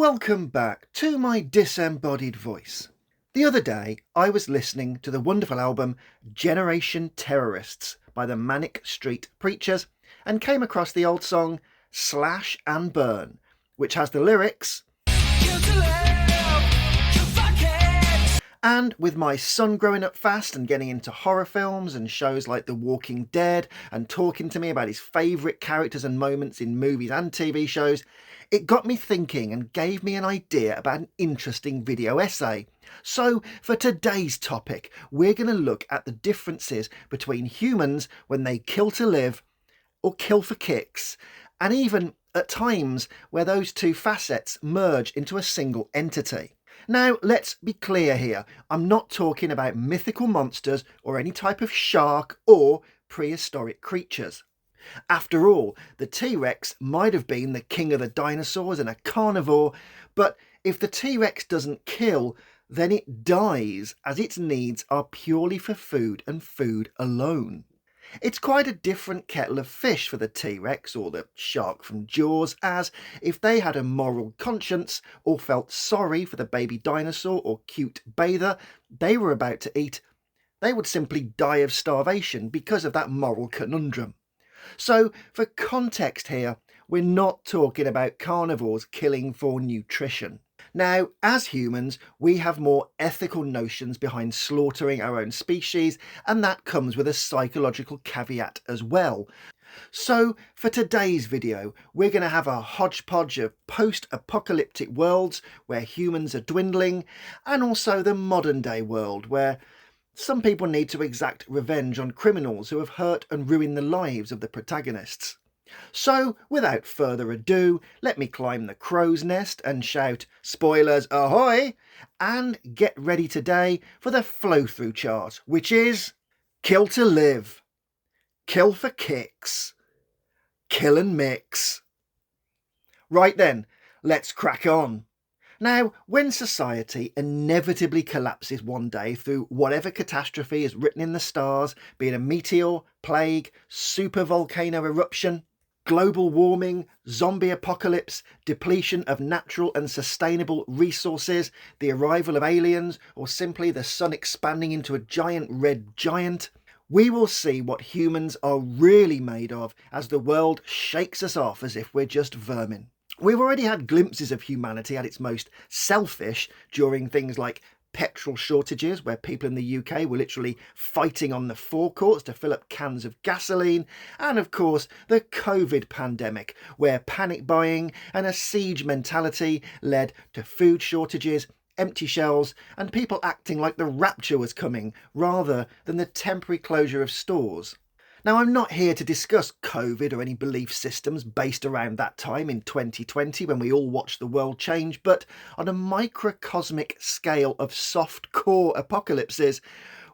Welcome back to my disembodied voice. The other day, I was listening to the wonderful album Generation Terrorists by the Manic Street Preachers and came across the old song Slash and Burn, which has the lyrics, and with my son growing up fast and getting into horror films and shows like The Walking Dead and talking to me about his favourite characters and moments in movies and TV shows, it got me thinking and gave me an idea about an interesting video essay. So for today's topic, we're going to look at the differences between humans when they kill to live or kill for kicks, and even at times where those two facets merge into a single entity. Now, let's be clear here. I'm not talking about mythical monsters or any type of shark or prehistoric creatures. After all, the T-Rex might have been the king of the dinosaurs and a carnivore, but if the T-Rex doesn't kill, then it dies, as its needs are purely for food and food alone. It's quite a different kettle of fish for the T-Rex or the shark from Jaws, as if they had a moral conscience or felt sorry for the baby dinosaur or cute bather they were about to eat, they would simply die of starvation because of that moral conundrum. So, for context here, we're not talking about carnivores killing for nutrition. Now, as humans, we have more ethical notions behind slaughtering our own species, and that comes with a psychological caveat as well. So, for today's video, we're going to have a hodgepodge of post-apocalyptic worlds where humans are dwindling, and also the modern-day world where some people need to exact revenge on criminals who have hurt and ruined the lives of the protagonists. So, without further ado, let me climb the crow's nest and shout, spoilers ahoy, and get ready today for the flow-through chart, which is kill to live, kill for kicks, kill and mix. Right then, let's crack on. Now, when society inevitably collapses one day through whatever catastrophe is written in the stars, be it a meteor, plague, supervolcano eruption, global warming, zombie apocalypse, depletion of natural and sustainable resources, the arrival of aliens, or simply the sun expanding into a giant red giant, we will see what humans are really made of as the world shakes us off as if we're just vermin. We've already had glimpses of humanity at its most selfish during things like petrol shortages, where people in the UK were literally fighting on the forecourts to fill up cans of gasoline, and of course the COVID pandemic, where panic buying and a siege mentality led to food shortages, empty shelves, and people acting like the rapture was coming rather than the temporary closure of stores. Now, I'm not here to discuss COVID or any belief systems based around that time in 2020 when we all watched the world change, but on a microcosmic scale of soft core apocalypses,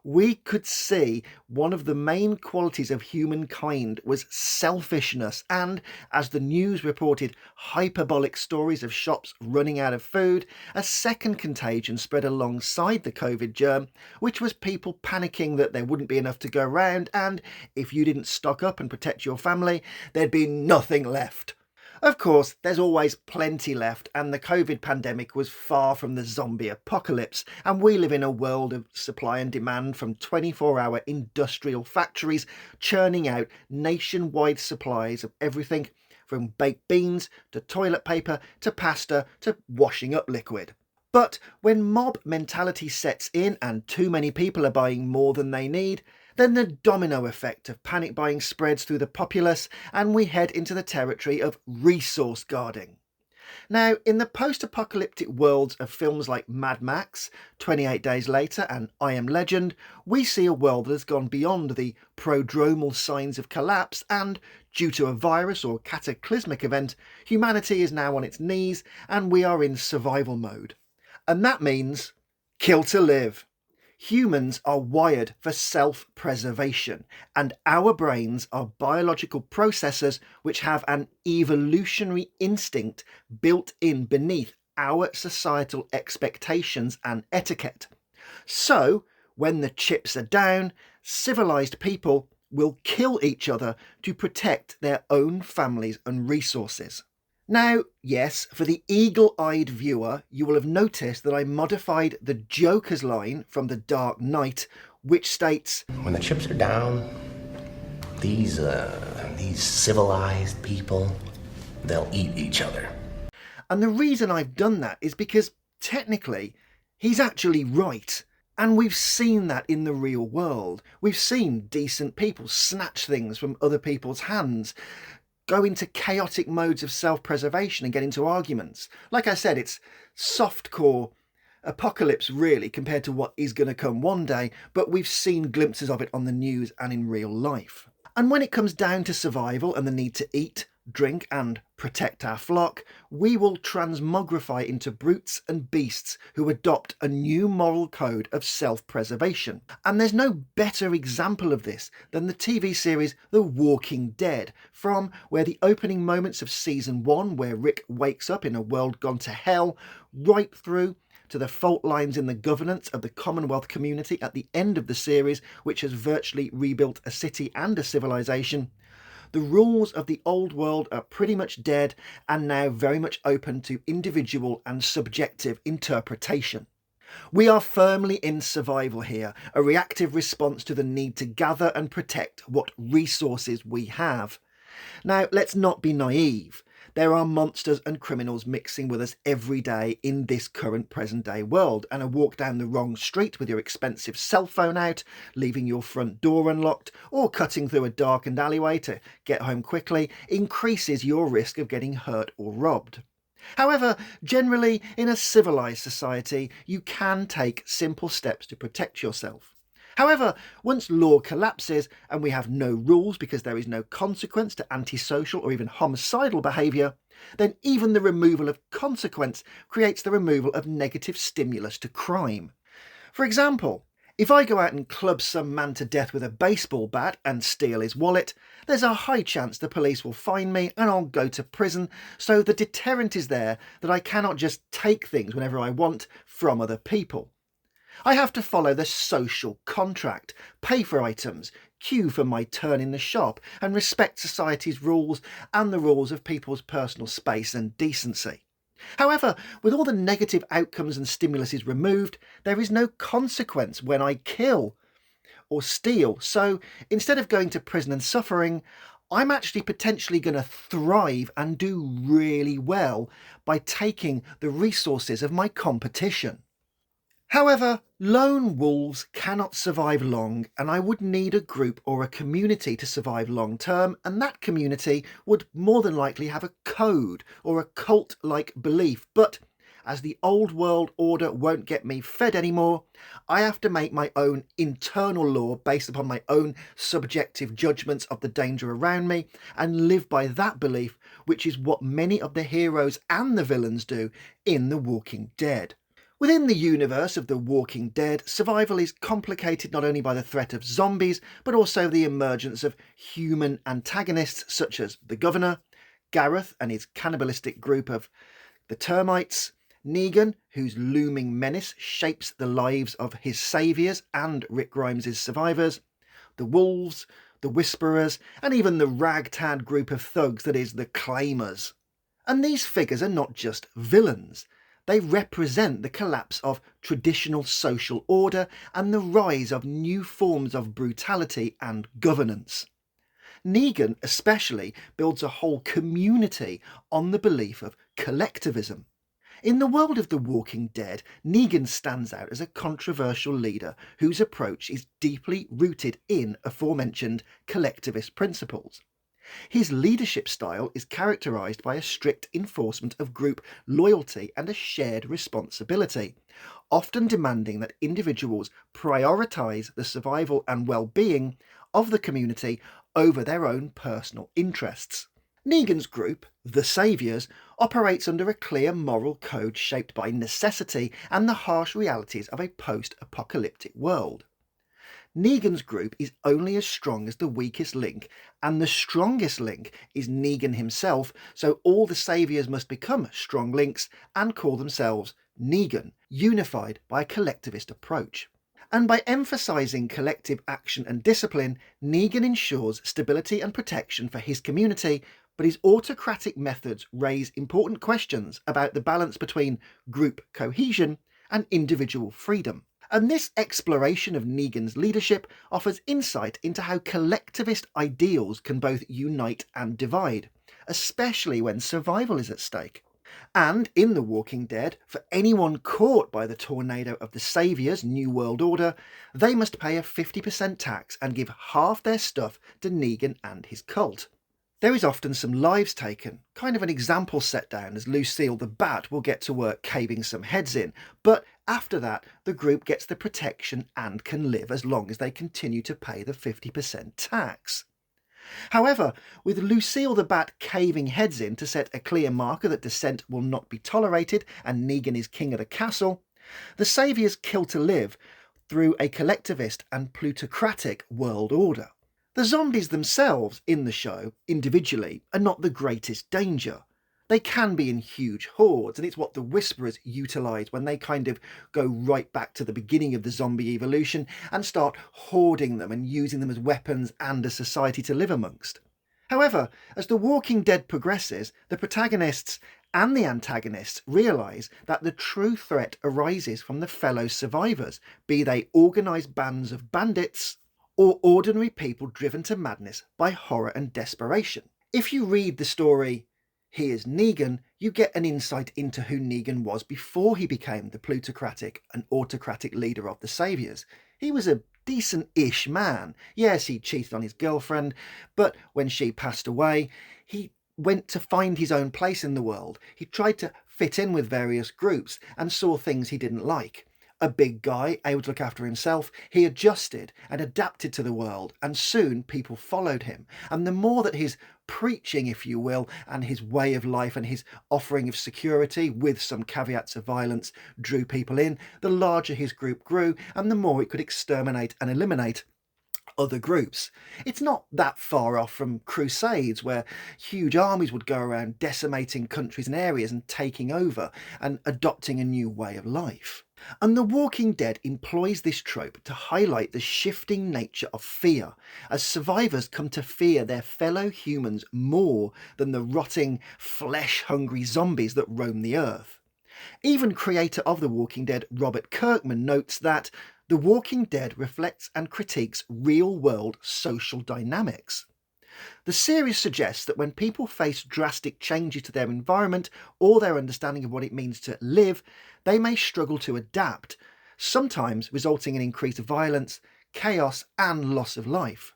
we could see one of the main qualities of humankind was selfishness, and as the news reported hyperbolic stories of shops running out of food, a second contagion spread alongside the COVID germ, which was people panicking that there wouldn't be enough to go around, and if you didn't stock up and protect your family, there'd be nothing left. Of course, there's always plenty left, and the COVID pandemic was far from the zombie apocalypse, and we live in a world of supply and demand from 24-hour industrial factories churning out nationwide supplies of everything from baked beans to toilet paper to pasta to washing up liquid. But when mob mentality sets in and too many people are buying more than they need, then the domino effect of panic buying spreads through the populace and we head into the territory of resource guarding. Now, in the post-apocalyptic worlds of films like Mad Max, 28 Days Later and I Am Legend, we see a world that has gone beyond the prodromal signs of collapse and, due to a virus or cataclysmic event, humanity is now on its knees and we are in survival mode. And that means kill to live. Humans are wired for self-preservation, and our brains are biological processors which have an evolutionary instinct built in beneath our societal expectations and etiquette. So, when the chips are down, civilized people will kill each other to protect their own families and resources. Now, yes, for the eagle-eyed viewer, you will have noticed that I modified the Joker's line from The Dark Knight, which states, "When the chips are down, these civilized people, they'll eat each other." And the reason I've done that is because technically he's actually right. And we've seen that in the real world. We've seen decent people snatch things from other people's hands, go into chaotic modes of self-preservation and get into arguments. Like I said, it's softcore apocalypse really compared to what is going to come one day, but we've seen glimpses of it on the news and in real life. And when it comes down to survival and the need to eat, drink and protect our flock, we will transmogrify into brutes and beasts who adopt a new moral code of self-preservation. And there's no better example of this than the TV series The Walking Dead, from where the opening moments of season 1, where Rick wakes up in a world gone to hell, right through to the fault lines in the governance of the Commonwealth community at the end of the series, which has virtually rebuilt a city and a civilization. The rules of the old world are pretty much dead and now very much open to individual and subjective interpretation. We are firmly in survival here, a reactive response to the need to gather and protect what resources we have. Now, let's not be naive. There are monsters and criminals mixing with us every day in this current present day world, and a walk down the wrong street with your expensive cell phone out, leaving your front door unlocked, or cutting through a darkened alleyway to get home quickly increases your risk of getting hurt or robbed. However, generally, in a civilised society, you can take simple steps to protect yourself. However, once law collapses and we have no rules because there is no consequence to antisocial or even homicidal behaviour, then even the removal of consequence creates the removal of negative stimulus to crime. For example, if I go out and club some man to death with a baseball bat and steal his wallet, there's a high chance the police will find me and I'll go to prison, so the deterrent is there that I cannot just take things whenever I want from other people. I have to follow the social contract, pay for items, queue for my turn in the shop, and respect society's rules and the rules of people's personal space and decency. However, with all the negative outcomes and stimuluses removed, there is no consequence when I kill or steal. So instead of going to prison and suffering, I'm actually potentially going to thrive and do really well by taking the resources of my competition. However, lone wolves cannot survive long, and I would need a group or a community to survive long term, and that community would more than likely have a code or a cult-like belief. But as the old world order won't get me fed anymore, I have to make my own internal law based upon my own subjective judgments of the danger around me and live by that belief, which is what many of the heroes and the villains do in The Walking Dead. Within the universe of The Walking Dead, survival is complicated not only by the threat of zombies, but also the emergence of human antagonists such as the Governor, Gareth and his cannibalistic group of the Termites, Negan, whose looming menace shapes the lives of his saviours and Rick Grimes' survivors, the Wolves, the Whisperers, and even the ragtag group of thugs that is the Claimers. And these figures are not just villains. They represent the collapse of traditional social order and the rise of new forms of brutality and governance. Negan especially builds a whole community on the belief of collectivism. In the world of The Walking Dead, Negan stands out as a controversial leader whose approach is deeply rooted in aforementioned collectivist principles. His leadership style is characterised by a strict enforcement of group loyalty and a shared responsibility, often demanding that individuals prioritise the survival and well-being of the community over their own personal interests. Negan's group, the Saviours, operates under a clear moral code shaped by necessity and the harsh realities of a post-apocalyptic world. Negan's group is only as strong as the weakest link, and the strongest link is Negan himself, so all the Saviours must become strong links and call themselves Negan, unified by a collectivist approach. And by emphasising collective action and discipline, Negan ensures stability and protection for his community, but his autocratic methods raise important questions about the balance between group cohesion and individual freedom. And this exploration of Negan's leadership offers insight into how collectivist ideals can both unite and divide, especially when survival is at stake. And in The Walking Dead, for anyone caught by the tornado of the Saviour's New World Order, they must pay a 50% tax and give half their stuff to Negan and his cult. There is often some lives taken, kind of an example set down as Lucille the Bat will get to work caving some heads in, but after that the group gets the protection and can live as long as they continue to pay the 50% tax. However, with Lucille the Bat caving heads in to set a clear marker that dissent will not be tolerated and Negan is king of the castle, the Saviours kill to live through a collectivist and plutocratic world order. The zombies themselves in the show, individually, are not the greatest danger. They can be in huge hordes, and it's what the Whisperers utilise when they kind of go right back to the beginning of the zombie evolution and start hoarding them and using them as weapons and a society to live amongst. However, as The Walking Dead progresses, the protagonists and the antagonists realise that the true threat arises from the fellow survivors, be they organised bands of bandits or ordinary people driven to madness by horror and desperation. If you read the story Here's Negan, you get an insight into who Negan was before he became the plutocratic and autocratic leader of the Saviours. He was a decent-ish man. Yes, he cheated on his girlfriend, but when she passed away, he went to find his own place in the world. He tried to fit in with various groups and saw things he didn't like. A big guy, able to look after himself, he adjusted and adapted to the world, and soon people followed him. And the more that his preaching, if you will, and his way of life and his offering of security, with some caveats of violence, drew people in, the larger his group grew, and the more it could exterminate and eliminate other groups. It's not that far off from Crusades, where huge armies would go around decimating countries and areas and taking over and adopting a new way of life. And The Walking Dead employs this trope to highlight the shifting nature of fear, as survivors come to fear their fellow humans more than the rotting, flesh-hungry zombies that roam the earth. Even creator of The Walking Dead, Robert Kirkman, notes that The Walking Dead reflects and critiques real-world social dynamics. The series suggests that when people face drastic changes to their environment or their understanding of what it means to live, they may struggle to adapt, sometimes resulting in increased violence, chaos and loss of life.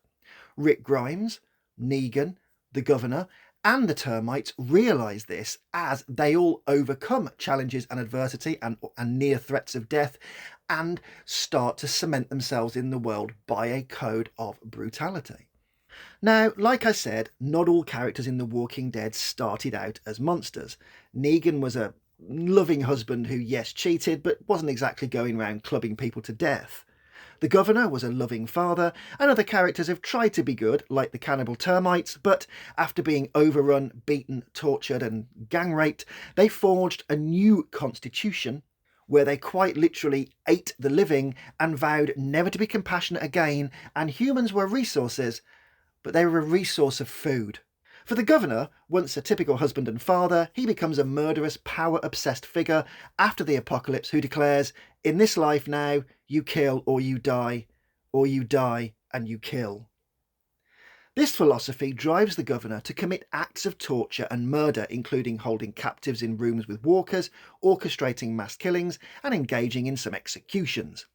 Rick Grimes, Negan, the Governor and the Termites realise this as they all overcome challenges and adversity and near threats of death and start to cement themselves in the world by a code of brutality. Now, like I said, not all characters in The Walking Dead started out as monsters. Negan was a loving husband who, yes, cheated, but wasn't exactly going around clubbing people to death. The Governor was a loving father, and other characters have tried to be good, like the cannibal Termites, but after being overrun, beaten, tortured and gang-raped, they forged a new constitution where they quite literally ate the living and vowed never to be compassionate again, and humans were resources, but they were a resource of food. For the Governor, once a typical husband and father, he becomes a murderous, power-obsessed figure after the apocalypse who declares, "In this life now, you kill or you die and you kill." This philosophy drives the Governor to commit acts of torture and murder, including holding captives in rooms with walkers, orchestrating mass killings, and engaging in some executions.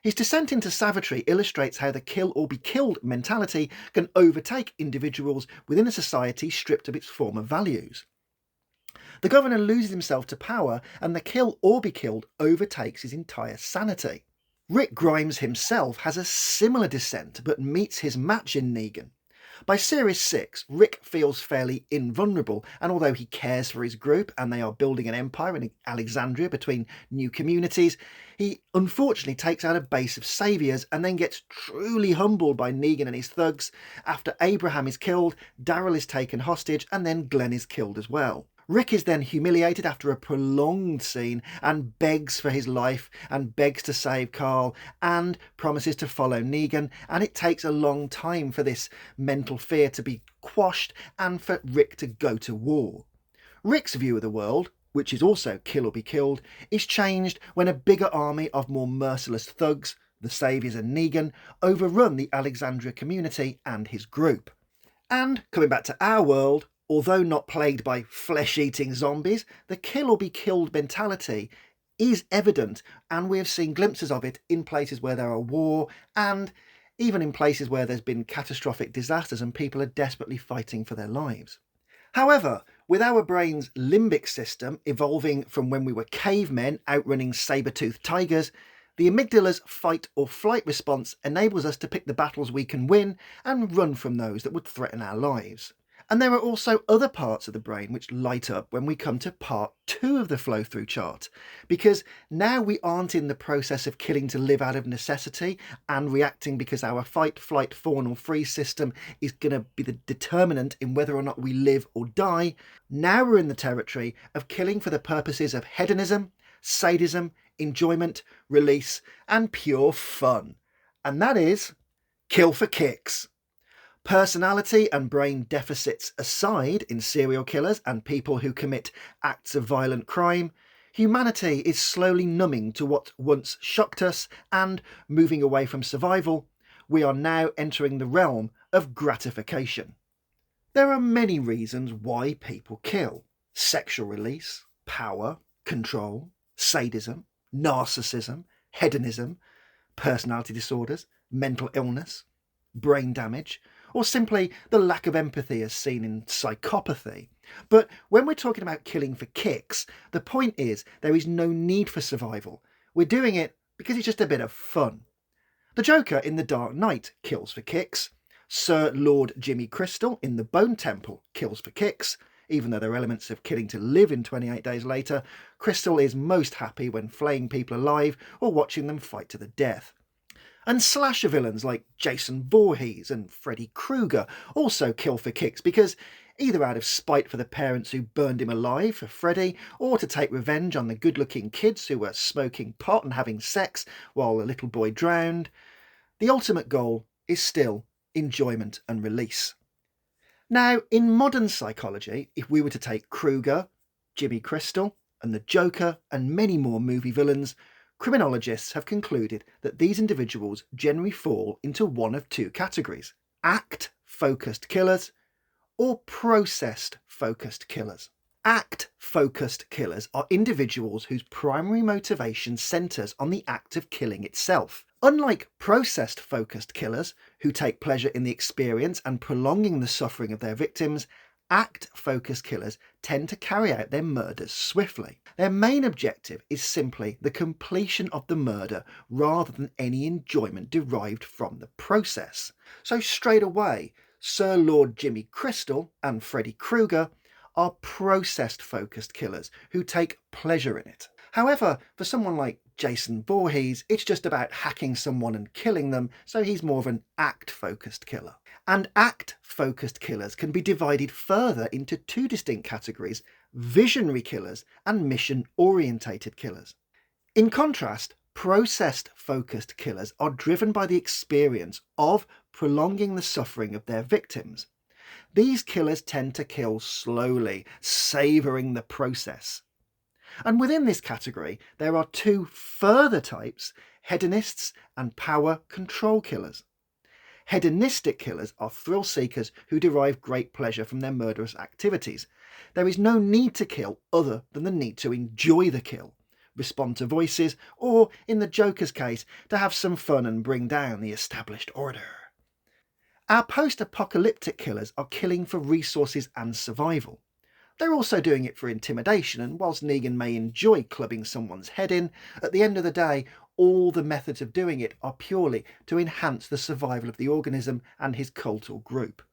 His descent into savagery illustrates how the kill or be killed mentality can overtake individuals within a society stripped of its former values. The Governor loses himself to power, and the kill or be killed overtakes his entire sanity. Rick Grimes himself has a similar descent, but meets his match in Negan. By Series 6, Rick feels fairly invulnerable, and although he cares for his group and they are building an empire in Alexandria between new communities, he unfortunately takes out a base of saviours and then gets truly humbled by Negan and his thugs. After Abraham is killed, Daryl is taken hostage, and then Glenn is killed as well. Rick is then humiliated after a prolonged scene and begs for his life and begs to save Carl and promises to follow Negan, and it takes a long time for this mental fear to be quashed and for Rick to go to war. Rick's view of the world, which is also kill or be killed, is changed when a bigger army of more merciless thugs, the Saviours and Negan, overrun the Alexandria community and his group. And, coming back to our world, although not plagued by flesh-eating zombies, the kill or be killed mentality is evident, and we have seen glimpses of it in places where there are war and even in places where there's been catastrophic disasters and people are desperately fighting for their lives. However, with our brain's limbic system evolving from when we were cavemen outrunning saber-toothed tigers, the amygdala's fight or flight response enables us to pick the battles we can win and run from those that would threaten our lives. And there are also other parts of the brain which light up when we come to part 2 of the flow-through chart, because now we aren't in the process of killing to live out of necessity and reacting because our fight, flight, fawn or freeze system is going to be the determinant in whether or not we live or die. Now we're in the territory of killing for the purposes of hedonism, sadism, enjoyment, release and pure fun. And that is kill for kicks. Personality and brain deficits aside in serial killers and people who commit acts of violent crime, humanity is slowly numbing to what once shocked us, and moving away from survival, we are now entering the realm of gratification. There are many reasons why people kill: sexual release, power, control, sadism, narcissism, hedonism, personality disorders, mental illness, brain damage, or simply the lack of empathy as seen in psychopathy. But when we're talking about killing for kicks, the point is there is no need for survival. We're doing it because it's just a bit of fun. The Joker in The Dark Knight kills for kicks. Sir Lord Jimmy Crystal in The Bone Temple kills for kicks. Even though there are elements of killing to live in 28 Days Later, Crystal is most happy when flaying people alive or watching them fight to the death. And slasher villains like Jason Voorhees and Freddy Krueger also kill for kicks because either out of spite for the parents who burned him alive for Freddy, or to take revenge on the good-looking kids who were smoking pot and having sex while the little boy drowned, the ultimate goal is still enjoyment and release. Now, in modern psychology, if we were to take Krueger, Jimmy Crystal, and the Joker, and many more movie villains, criminologists have concluded that these individuals generally fall into one of 2 categories: act-focused killers or processed-focused killers. Act-focused killers are individuals whose primary motivation centres on the act of killing itself. Unlike processed-focused killers, who take pleasure in the experience and prolonging the suffering of their victims, act-focused killers tend to carry out their murders swiftly. Their main objective is simply the completion of the murder rather than any enjoyment derived from the process. So straight away, Sir Lord Jimmy Crystal and Freddy Krueger are processed-focused killers who take pleasure in it. However, for someone like Jason Voorhees, it's just about hacking someone and killing them, so he's more of an act-focused killer. And act-focused killers can be divided further into 2 distinct categories: visionary killers and mission-orientated killers. In contrast, processed-focused killers are driven by the experience of prolonging the suffering of their victims. These killers tend to kill slowly, savouring the process. And within this category, there are 2 further types: hedonists and power control killers. Hedonistic killers are thrill seekers who derive great pleasure from their murderous activities. There is no need to kill other than the need to enjoy the kill, respond to voices, or, in the Joker's case, to have some fun and bring down the established order. Our post-apocalyptic killers are killing for resources and survival. They're also doing it for intimidation, and whilst Negan may enjoy clubbing someone's head in, at the end of the day, all the methods of doing it are purely to enhance the survival of the organism and his cult or group.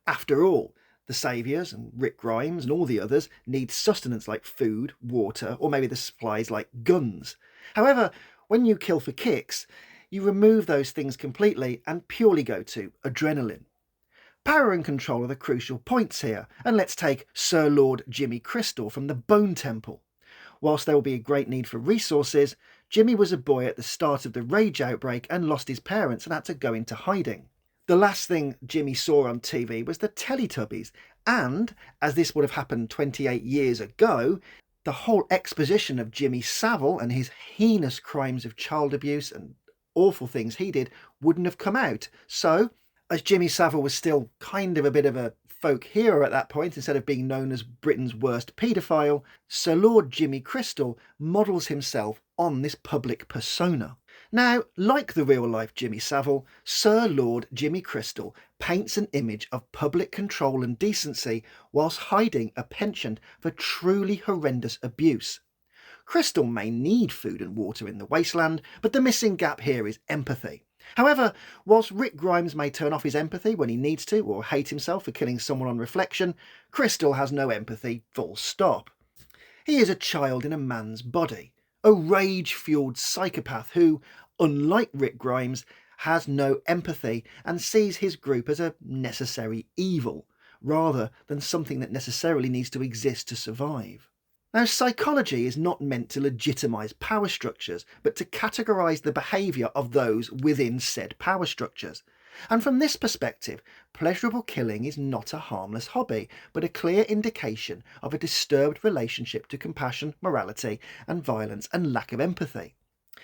After all, the Saviours and Rick Grimes and all the others need sustenance like food, water, or maybe the supplies like guns. However, when you kill for kicks, you remove those things completely and purely go to adrenaline. Power and control are the crucial points here, and let's take Sir Lord Jimmy Crystal from the Bone Temple. Whilst there will be a great need for resources, Jimmy was a boy at the start of the rage outbreak and lost his parents and had to go into hiding. The last thing Jimmy saw on TV was the Teletubbies, and, as this would have happened 28 years ago, the whole exposition of Jimmy Savile and his heinous crimes of child abuse and awful things he did wouldn't have come out. So, as Jimmy Savile was still kind of a bit of a folk hero at that point, instead of being known as Britain's worst paedophile, Sir Lord Jimmy Crystal models himself on this public persona. Now, like the real-life Jimmy Savile, Sir Lord Jimmy Crystal paints an image of public control and decency whilst hiding a penchant for truly horrendous abuse. Crystal may need food and water in the wasteland, but the missing gap here is empathy. However, whilst Rick Grimes may turn off his empathy when he needs to, or hate himself for killing someone on reflection, Crystal has no empathy, full stop. He is a child in a man's body, a rage-fueled psychopath who, unlike Rick Grimes, has no empathy and sees his group as a necessary evil, rather than something that necessarily needs to exist to survive. Now, psychology is not meant to legitimise power structures, but to categorise the behaviour of those within said power structures. And from this perspective, pleasurable killing is not a harmless hobby, but a clear indication of a disturbed relationship to compassion, morality, and violence, and lack of empathy.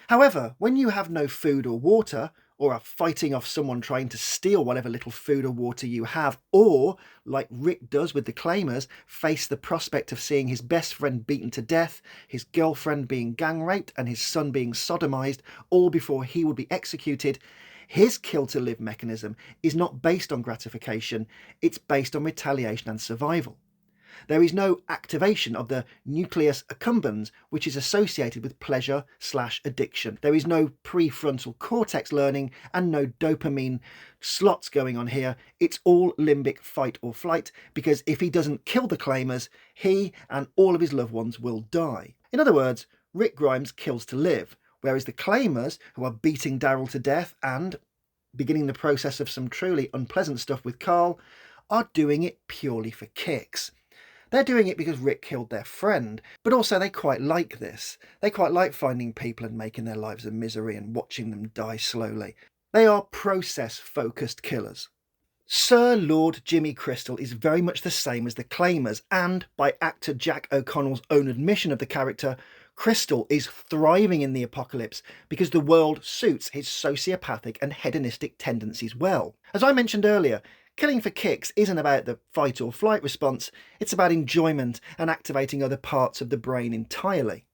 However, when you have no food or water, or are fighting off someone trying to steal whatever little food or water you have, or, like Rick does with the Claimers, face the prospect of seeing his best friend beaten to death, his girlfriend being gang raped, and his son being sodomised, all before he would be executed, his kill-to-live mechanism is not based on gratification, it's based on retaliation and survival. There is no activation of the nucleus accumbens, which is associated with pleasure/addiction. There is no prefrontal cortex learning and no dopamine slots going on here. It's all limbic fight or flight, because if he doesn't kill the Claimers, he and all of his loved ones will die. In other words, Rick Grimes kills to live, whereas the Claimers, who are beating Daryl to death and beginning the process of some truly unpleasant stuff with Carl, are doing it purely for kicks. They're doing it because Rick killed their friend, but also they quite like this. They quite like finding people and making their lives a misery and watching them die slowly. They are process-focused killers. Sir Lord Jimmy Crystal is very much the same as the Claimers, and by actor Jack O'Connell's own admission of the character, Crystal is thriving in the apocalypse because the world suits his sociopathic and hedonistic tendencies well. As I mentioned earlier, killing for kicks isn't about the fight or flight response, it's about enjoyment and activating other parts of the brain entirely.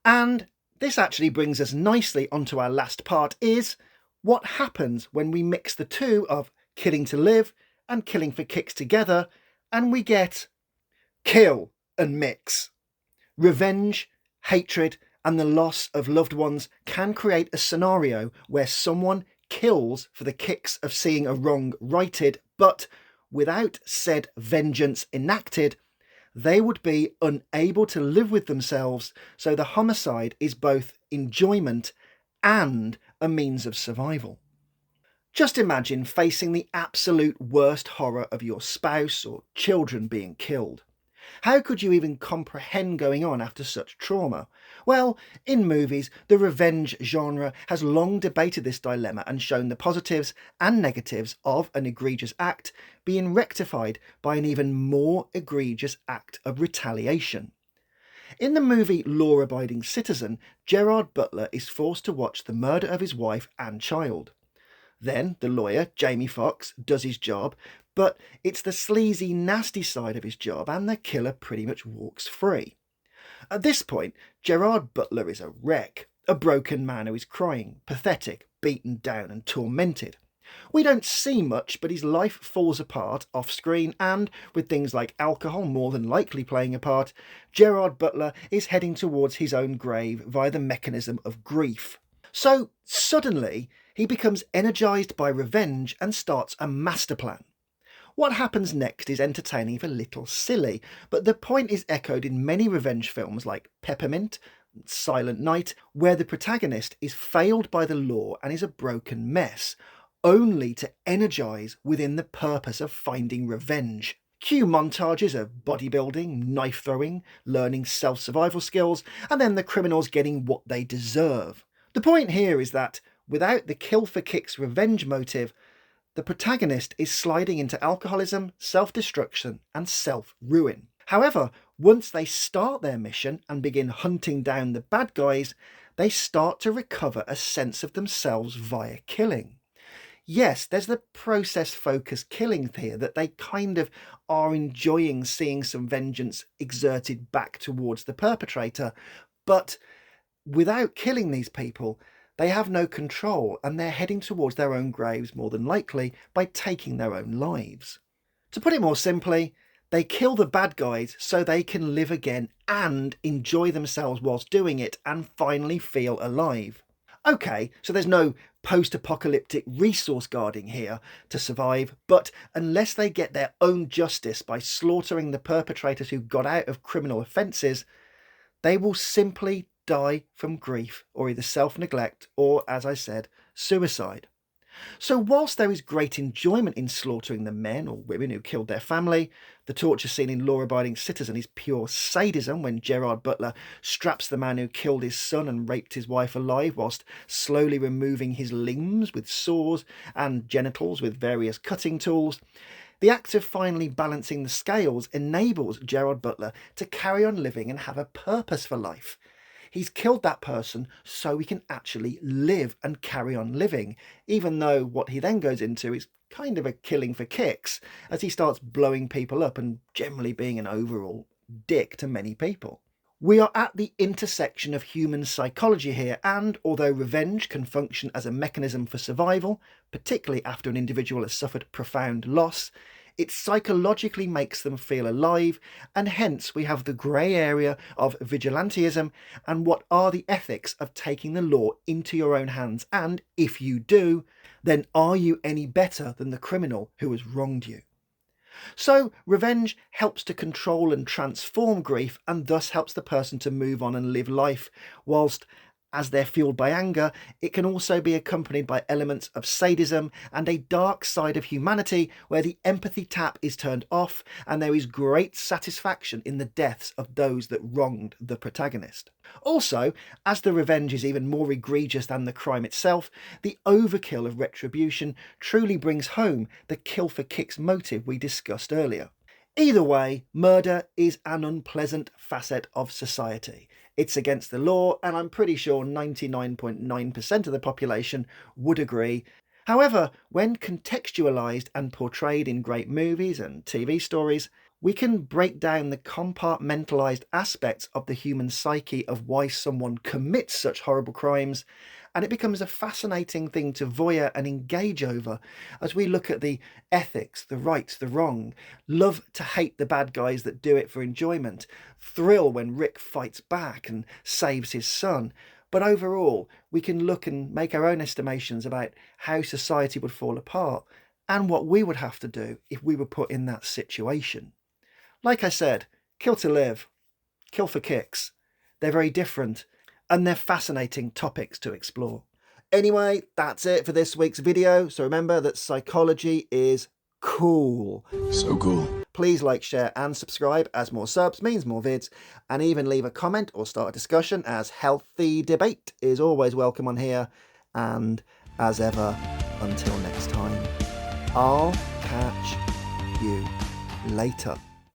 And this actually brings us nicely onto our last part, is what happens when we mix the two of killing to live and killing for kicks together, and we get kill and mix. Revenge, hatred, and the loss of loved ones can create a scenario where someone kills for the kicks of seeing a wrong righted, but without said vengeance enacted, they would be unable to live with themselves, so the homicide is both enjoyment and a means of survival. Just imagine facing the absolute worst horror of your spouse or children being killed. How could you even comprehend going on after such trauma? Well, in movies, the revenge genre has long debated this dilemma and shown the positives and negatives of an egregious act being rectified by an even more egregious act of retaliation. In the movie Law-Abiding Citizen, Gerard Butler is forced to watch the murder of his wife and child. Then the lawyer, Jamie Foxx, does his job, but it's the sleazy, nasty side of his job, and the killer pretty much walks free. At this point, Gerard Butler is a wreck, a broken man who is crying, pathetic, beaten down and tormented. We don't see much, but his life falls apart off-screen, and with things like alcohol more than likely playing a part, Gerard Butler is heading towards his own grave via the mechanism of grief. So, suddenly, he becomes energised by revenge and starts a master plan. What happens next is entertaining if a little silly, but the point is echoed in many revenge films like Peppermint, Silent Night, where the protagonist is failed by the law and is a broken mess, only to energise within the purpose of finding revenge. Cue montages of bodybuilding, knife throwing, learning self-survival skills, and then the criminals getting what they deserve. The point here is that without the kill for kicks revenge motive, the protagonist is sliding into alcoholism, self-destruction, and self-ruin. However, once they start their mission and begin hunting down the bad guys, they start to recover a sense of themselves via killing. Yes, there's the process-focused killing here that they kind of are enjoying seeing some vengeance exerted back towards the perpetrator, but without killing these people, they have no control and they're heading towards their own graves more than likely by taking their own lives. To put it more simply, they kill the bad guys so they can live again and enjoy themselves whilst doing it and finally feel alive. Okay, so there's no post-apocalyptic resource guarding here to survive, but unless they get their own justice by slaughtering the perpetrators who got out of criminal offences, they will simply die from grief or either self-neglect or, as I said, suicide. So whilst there is great enjoyment in slaughtering the men or women who killed their family, the torture scene in Law-Abiding Citizen is pure sadism when Gerard Butler straps the man who killed his son and raped his wife alive whilst slowly removing his limbs with saws and genitals with various cutting tools. The act of finally balancing the scales enables Gerard Butler to carry on living and have a purpose for life. He's killed that person so he can actually live and carry on living, even though what he then goes into is kind of a killing for kicks, as he starts blowing people up and generally being an overall dick to many people. We are at the intersection of human psychology here, and although revenge can function as a mechanism for survival, particularly after an individual has suffered profound loss, it psychologically makes them feel alive, and hence we have the grey area of vigilantism and what are the ethics of taking the law into your own hands, and if you do, then are you any better than the criminal who has wronged you? So revenge helps to control and transform grief and thus helps the person to move on and live life, whilst as they're fueled by anger, it can also be accompanied by elements of sadism and a dark side of humanity where the empathy tap is turned off and there is great satisfaction in the deaths of those that wronged the protagonist. Also, as the revenge is even more egregious than the crime itself, the overkill of retribution truly brings home the kill for kicks motive we discussed earlier. Either way, murder is an unpleasant facet of society. It's against the law, and I'm pretty sure 99.9% of the population would agree. However, when contextualised and portrayed in great movies and TV stories, we can break down the compartmentalised aspects of the human psyche of why someone commits such horrible crimes, and it becomes a fascinating thing to voyeur and engage over as we look at the ethics, the right, the wrong, love to hate the bad guys that do it for enjoyment, thrill when Rick fights back and saves his son. But overall, we can look and make our own estimations about how society would fall apart and what we would have to do if we were put in that situation. Like I said, kill to live, kill for kicks. They're very different and they're fascinating topics to explore. Anyway, that's it for this week's video. So remember that psychology is cool. So cool. Please like, share and subscribe as more subs means more vids, and even leave a comment or start a discussion as healthy debate is always welcome on here. And as ever, until next time, I'll catch you later.